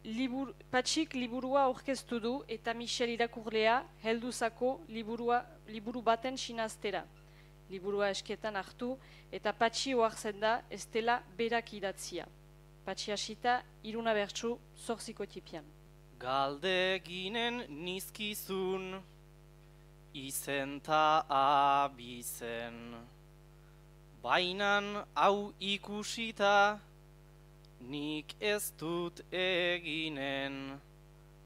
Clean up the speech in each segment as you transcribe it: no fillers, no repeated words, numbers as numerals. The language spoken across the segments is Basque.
Patxik liburua aurkeztu du eta Michel irakurlea helduzako liburu baten sinaztera. Liburua esketan hartu eta Patxi ohartzen da ez dela berak idatzia. Patxi hasita, 3 bertsu, 8 tipian. Galdeginen nizkizun, izen ta abizen. Bainan hau ikusita, nik ez dut eginen.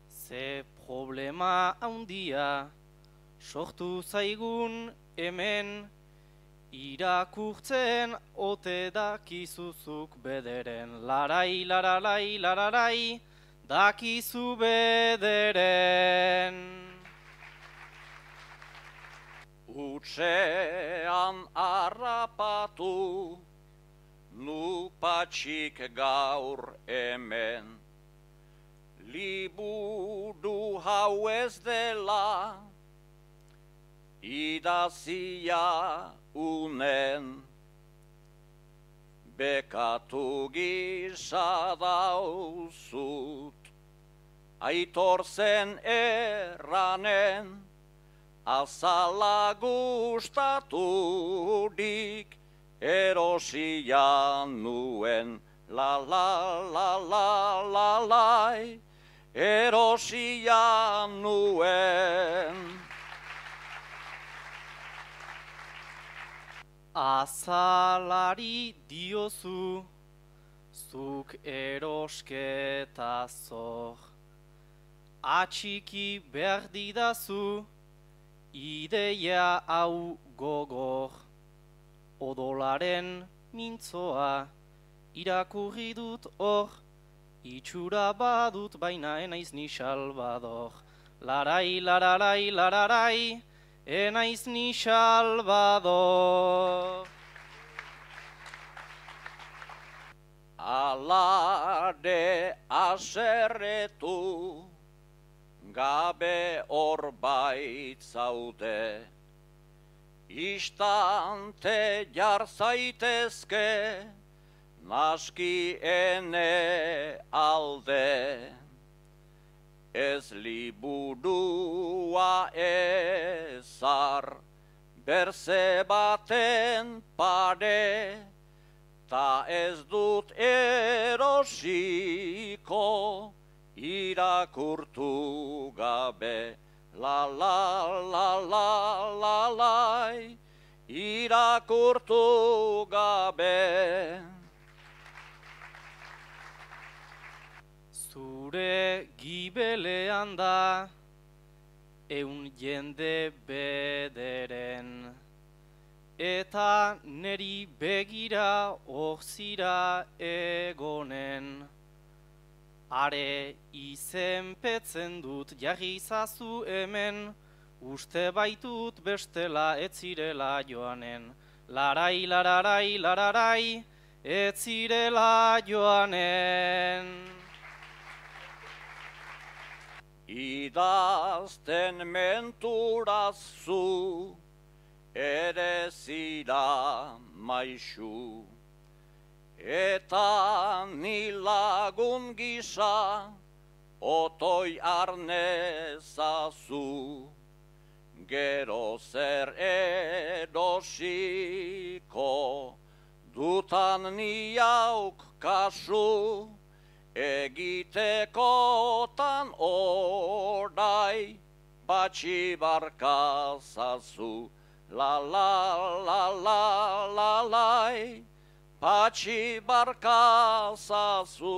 Ze problema handia, sortu zaigun hemen. Irakurtzen ote dakizuzuk bederen. Larai, lararai, lararai, dakizu bederen. Utsean harrapatu, nu Patxik gaur hemen. Liburu hau ez dela, idazia unen. Bekatu gisa dauzut, aitor zen erranen, azala gustaturik erosia nuen. La la la la la lai, erosia nuen. Azalari diozu, zuk erosketa zor. Atxiki behar didazu, ideia hau gogor. Odolaren mintzoa, irakurri dut hor, itxura badut baina enaiz ni Salvador. Larai, lararai, lararai, enaiz ni Salvador. Alade aserretu, gabe hor baitzaude. Istante jar zaitezke, naski ene alde. Ez liburua ezar, berze baten pare, ta ez dut erosiko, irakurtu gabe. La la la la la lai, irakurtu gabe. Zure gibelean da, jende bederen, eta neri begira orzira egonen. Are izenpetzen dut jarri izazu hemen, uste baitut bestela etzirela joanen. Larai, lararai, lararai, etzirela joanen. Idazten menturazu, ere zira maixu. Eta ni lagun gisa, otoi arnezazu. Gero zer erosiko, dutan ni hauk kasu. Egitekotan orai, Patxi barkazazu. La la la la la lai, Patxi barkazazu.